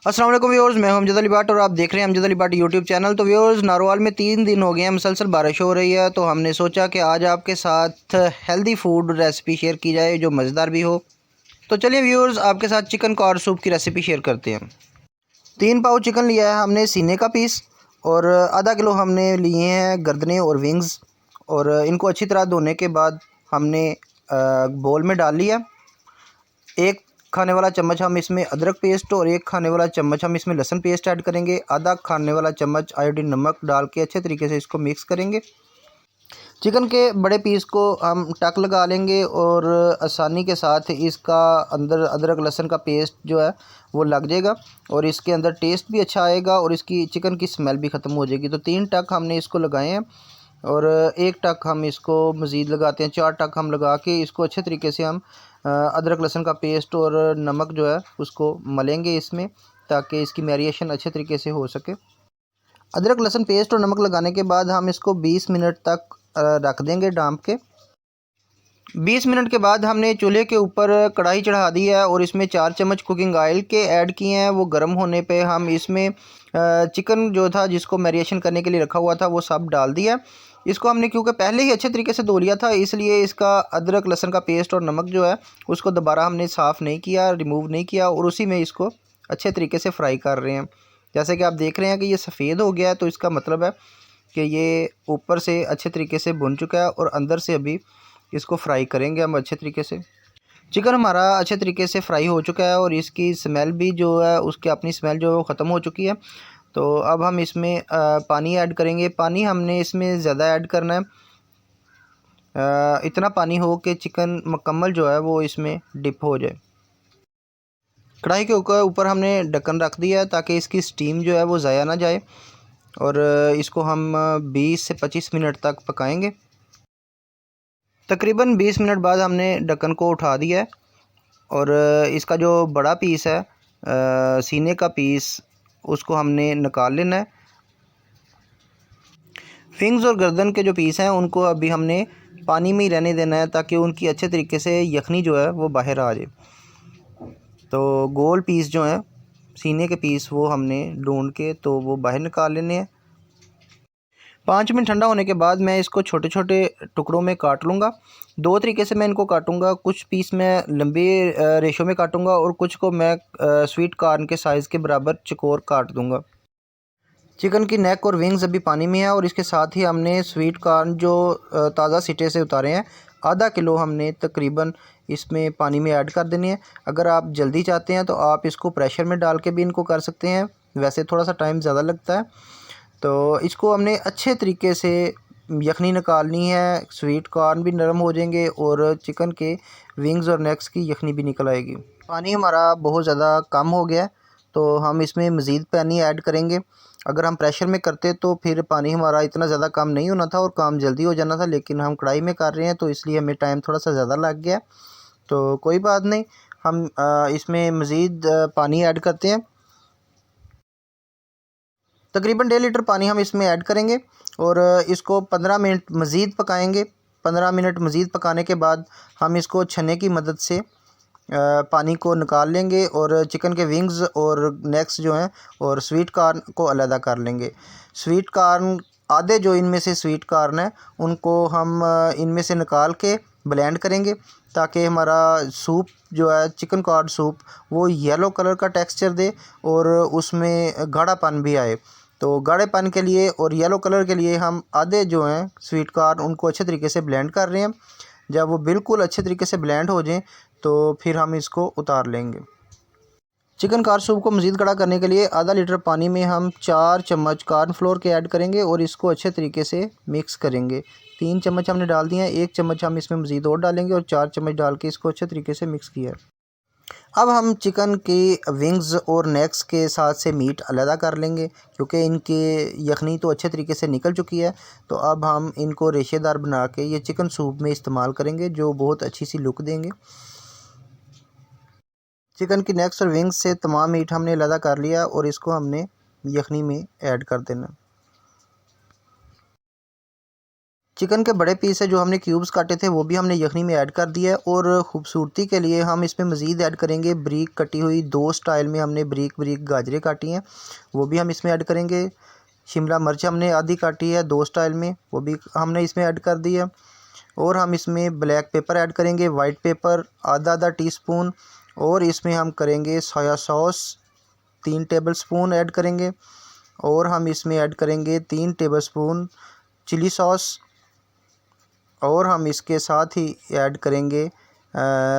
अस्सलाम वालेकुम व्यूअर्स, मैं हूं अमजद अली भट्ट और आप देख रहे हैं अमजद अली भट्ट यूट्यूब चैनल। तो व्यूअर्स, नारोवाल में 3 दिन हो गए हैं मुसलसल बारिश हो रही है, तो हमने सोचा कि आज आपके साथ हेल्दी फूड रेसिपी शेयर की जाए जो मज़ेदार भी हो। तो चलिए व्यूअर्स, आपके साथ चिकन कॉर्न सूप की रेसिपी शेयर करते हैं। 3 पाव चिकन लिया है हमने सीने का पीस, और आधा किलो हमने लिए हैं गर्दनें और विंग्स, और इनको अच्छी तरह धोने के बाद हमने बोल में डाल लिया। 1 खाने वाला चम्मच हम इसमें अदरक पेस्ट और 1 खाने वाला चम्मच हम इसमें लहसुन पेस्ट ऐड करेंगे। आधा खाने वाला चम्मच आयोडीन नमक डाल के अच्छे तरीके से इसको मिक्स करेंगे। चिकन के बड़े पीस को हम टक लगा लेंगे और आसानी के साथ इसका अंदर अदरक लहसुन का पेस्ट जो है वो लग जाएगा, और इसके अंदर टेस्ट भी अच्छा आएगा और इसकी चिकन की स्मेल भी ख़त्म हो जाएगी। तो 3 टक हमने इसको लगाए हैं, और 1 टक हम इसको मज़ीद लगाते हैं। 4 टक हम लगा के इसको अच्छे तरीके से हम अदरक लहसुन का पेस्ट और नमक जो है उसको मलेंगे इसमें, ताकि इसकी मैरिनेशन अच्छे तरीके से हो सके। अदरक लहसुन पेस्ट और नमक लगाने के बाद हम इसको 20 मिनट तक रख देंगे ढाँप के। 20 मिनट के बाद हमने चूल्हे के ऊपर कढ़ाई चढ़ा दी है और इसमें 4 चम्मच कुकिंग ऑयल के ऐड किए हैं। वो गर्म होने पे हम इसमें चिकन जो था जिसको मैरिनेशन करने के लिए रखा हुआ था वो सब डाल दिया। इसको हमने क्योंकि पहले ही अच्छे तरीके से धो लिया था, इसलिए इसका अदरक लहसुन का पेस्ट और नमक जो है उसको दोबारा हमने साफ़ नहीं किया, रिमूव नहीं किया, और उसी में इसको अच्छे तरीके से फ्राई कर रहे हैं। जैसे कि आप देख रहे हैं कि ये सफ़ेद हो गया है, तो इसका मतलब है कि ये ऊपर से अच्छे तरीके से भुन चुका है, और अंदर से अभी इसको फ्राई करेंगे हम अच्छे तरीके से। चिकन हमारा अच्छे तरीके से फ्राई हो चुका है, और इसकी स्मेल भी जो है उसकी अपनी स्मेल जो है वो ख़त्म हो चुकी है। तो अब हम इसमें पानी ऐड करेंगे। पानी हमने इसमें ज़्यादा ऐड करना है, इतना पानी हो कि चिकन मुकम्मल जो है वो इसमें डिप हो जाए। कढ़ाई के ऊपर हमने ढक्कन रख दिया है ताकि इसकी स्टीम जो है वो ज़ाया ना जाए, और इसको हम 20 से 25 मिनट तक पकाएंगे। तकरीबन 20 मिनट बाद हमने ढक्कन को उठा दिया है, और इसका जो बड़ा पीस है सीने का पीस उसको हमने निकाल लेना है। विंग्स और गर्दन के जो पीस हैं उनको अभी हमने पानी में ही रहने देना है, ताकि उनकी अच्छे तरीके से यखनी जो है वो बाहर आ जाए। तो गोल पीस जो हैं सीने के पीस वो हमने ढूंढ के तो वो बाहर निकाल लेने हैं। 5 मिनट ठंडा होने के बाद मैं इसको छोटे छोटे टुकड़ों में काट लूँगा। 2 तरीके से मैं इनको काटूँगा। कुछ पीस मैं लंबे रेशो में काटूँगा, और कुछ को मैं स्वीट कॉर्न के साइज़ के बराबर चौकोर काट दूँगा। चिकन की नेक और विंग्स अभी पानी में है, और इसके साथ ही हमने स्वीट कॉर्न जो ताज़ा सिटे से उतारे हैं आधा किलो हमने तकरीबन इसमें पानी में ऐड कर देने हैं। अगर आप जल्दी चाहते हैं तो आप इसको प्रेशर में डाल के भी इनको कर सकते हैं, वैसे थोड़ा सा टाइम ज़्यादा लगता है। तो इसको हमने अच्छे तरीके से यखनी निकालनी है, स्वीट कॉर्न भी नरम हो जाएंगे और चिकन के विंग्स और नेक्स की यखनी भी निकल आएगी। पानी हमारा बहुत ज़्यादा कम हो गया है, तो हम इसमें मज़ीद पानी ऐड करेंगे। अगर हम प्रेशर में करते तो फिर पानी हमारा इतना ज़्यादा कम नहीं होना था और काम जल्दी हो जाना था, लेकिन हम कढ़ाई में कर रहे हैं तो इसलिए हमें टाइम थोड़ा सा ज़्यादा लग गया। तो कोई बात नहीं, हम इसमें मज़ीद पानी ऐड करते हैं। तकरीबन 1.5 लीटर पानी हम इसमें ऐड करेंगे, और इसको 15 मिनट मज़ीद पकाएंगे। 15 मिनट मज़ीद पकाने के बाद हम इसको छन्ने की मदद से पानी को निकाल लेंगे, और चिकन के विंग्स और नेक्स जो हैं और स्वीट कॉर्न को अलहदा कर लेंगे। स्वीट कॉर्न आधे जो इनमें से स्वीट कॉर्न है उनको हम इनमें से निकाल के ब्लेंड करेंगे, ताकि हमारा सूप जो है चिकन कॉर्न सूप वो येलो कलर का टेक्सचर दे और उसमें गाढ़ापन भी आए। तो गाढ़ेपन के लिए और येलो कलर के लिए हम आधे जो हैं स्वीट कॉर्न उनको अच्छे तरीके से ब्लेंड कर रहे हैं। जब वो बिल्कुल अच्छे तरीके से ब्लेंड हो जाएं तो फिर हम इसको उतार लेंगे। चिकन कॉर्न सूप को मज़ीद कड़ा करने के लिए आधा लीटर पानी में हम 4 चम्मच कॉर्न फ्लोर के ऐड करेंगे और इसको अच्छे तरीके से मिक्स करेंगे। 3 चम्मच हमने डाल दिए हैं, 1 चम्मच हम इसमें मज़ीद और डालेंगे और 4 चम्मच डाल के इसको अच्छे तरीके से मिक्स किया है। अब हम चिकन की विंग्स और नेक्स के साथ से मीट अलहदा कर लेंगे, क्योंकि इनके यखनी तो अच्छे तरीके से निकल चुकी है। तो अब हम इनको रेशेदार बना के ये चिकन सूप में इस्तेमाल करेंगे, जो बहुत अच्छी सी लुक देंगे। चिकन की नेक्स और विंग्स से तमाम मीट हमने अलहदा कर लिया और इसको हमने यखनी में ऐड कर देना। चिकन के बड़े पीस है जो हमने क्यूब्स काटे थे वो भी हमने यखनी में ऐड कर दिया है। और ख़ूबसूरती के लिए हम इसमें मज़ीद ऐड करेंगे ब्रीक कटी हुई, 2 स्टाइल में हमने ब्रीक ब्रीक गाजरें काटी हैं, वो भी हम इसमें ऐड करेंगे। शिमला मिर्च हमने आधी काटी है 2 स्टाइल में, वो भी हमने इसमें ऐड कर दी है। और हम इसमें ब्लैक पेपर ऐड करेंगे, वाइट पेपर आधा टीस्पून। और इसमें हम करेंगे सोया सॉस 3 टेबलस्पून ऐड करेंगे। और हम इसमें ऐड करेंगे 3 टेबलस्पून चिली सॉस। और हम इसके साथ ही ऐड करेंगे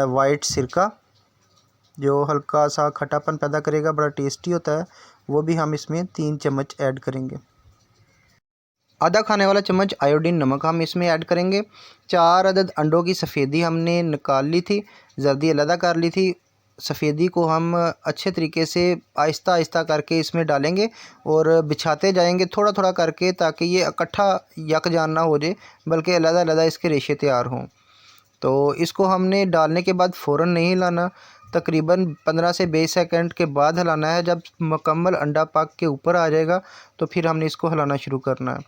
वाइट सिरका जो हल्का सा खट्टापन पैदा करेगा, बड़ा टेस्टी होता है, वो भी हम इसमें 3 चम्मच ऐड करेंगे। आधा खाने वाला चम्मच आयोडीन नमक हम इसमें ऐड करेंगे। 4 अदद अंडों की सफ़ेदी हमने निकाल ली थी, जर्दी अलग कर ली थी। सफ़ेदी को हम अच्छे तरीके से आहिस्ता आहिस्ता करके इसमें डालेंगे और बिछाते जाएंगे थोड़ा थोड़ा करके, ताकि ये इकट्ठा यकजान ना हो जाए बल्कि अलग-अलग इसके रेशे तैयार हों। तो इसको हमने डालने के बाद फ़ौरन नहीं हिलाना, तकरीबन 15 से 20 सेकंड के बाद हिलाना है। जब मुकम्मल अंडा पक के ऊपर आ जाएगा तो फिर हमने इसको हिलाना शुरू करना है।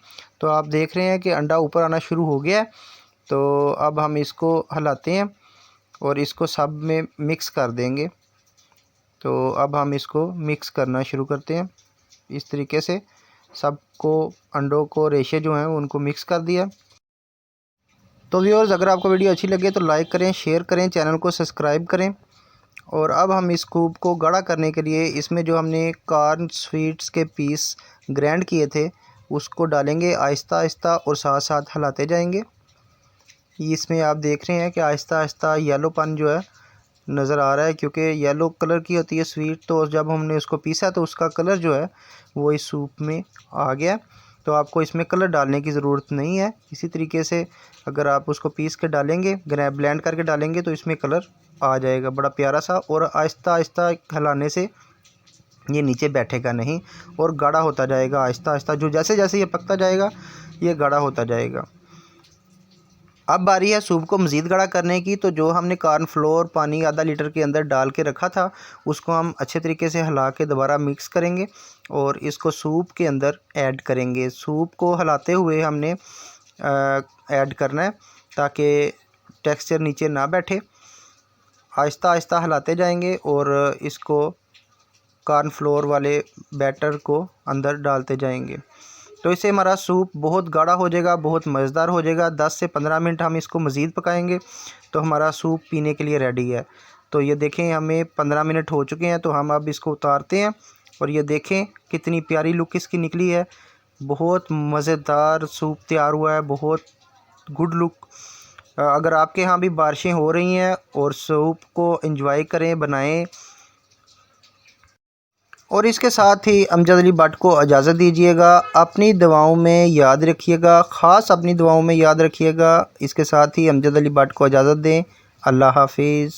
तो आप देख रहे हैं कि अंडा ऊपर आना शुरू हो गया है। तो अब हम इसको हिलाते हैं और इसको सब में मिक्स कर देंगे। तो अब हम इसको मिक्स करना शुरू करते हैं इस तरीके से, सबको अंडों को रेशे जो हैं उनको मिक्स कर दिया। तो व्यूअर्स, अगर आपको वीडियो अच्छी लगे तो लाइक करें, शेयर करें, चैनल को सब्सक्राइब करें। और अब हम इस कूब को गाढ़ा करने के लिए इसमें जो हमने कॉर्न स्वीट्स के पीस ग्राइंड किए थे उसको डालेंगे आहिस्ता आहिस्ता और साथ साथ हिलाते जाएंगे। इसमें आप देख रहे हैं कि आहिस्ता आहिस्ता येलोपन जो है नज़र आ रहा है, क्योंकि येलो कलर की होती है स्वीट। तो जब हमने उसको पीसा तो उसका कलर जो है वो इस सूप में आ गया। तो आपको इसमें कलर डालने की ज़रूरत नहीं है। इसी तरीके से अगर आप उसको पीस के डालेंगे, ब्लेंड करके डालेंगे तो इसमें कलर आ जाएगा बड़ा प्यारा सा। और आहिस्ता आहिस्ता हिलाने से ये नीचे बैठेगा नहीं और गाढ़ा होता जाएगा आहिस्ता आहिस्ता। जो जैसे जैसे ये पकता जाएगा ये गाढ़ा होता जाएगा। अब बारी है सूप को मज़ीद गाढ़ा करने की। तो जो हमने कॉर्न फ्लोर पानी आधा लीटर के अंदर डाल के रखा था उसको हम अच्छे तरीके से हिला के दोबारा मिक्स करेंगे और इसको सूप के अंदर ऐड करेंगे। सूप को हिलाते हुए हमने ऐड करना है ताकि टेक्सचर नीचे ना बैठे। आहिस्ता आहिस्ता हिलाते जाएंगे और इसको कॉर्न फ्लोर वाले बैटर को अंदर डालते जाएंगे। तो इससे हमारा सूप बहुत गाढ़ा हो जाएगा, बहुत मज़ेदार हो जाएगा। 10 से 15 मिनट हम इसको मज़ीद पकाएंगे तो हमारा सूप पीने के लिए रेडी है। तो ये देखें हमें 15 मिनट हो चुके हैं। तो हम अब इसको उतारते हैं और ये देखें कितनी प्यारी लुक इसकी निकली है। बहुत मज़ेदार सूप तैयार हुआ है, बहुत गुड लुक। अगर आपके यहाँ भी बारिशें हो रही हैं और सूप को एंजॉय करें, बनाएं। और इसके साथ ही अमजद अली भट्ट को इजाज़त दीजिएगा। अपनी दुआओं में याद रखिएगा, ख़ास अपनी दुआओं में याद रखिएगा। इसके साथ ही अमजद अली भट्ट को इजाज़त दें। अल्लाह हाफिज़।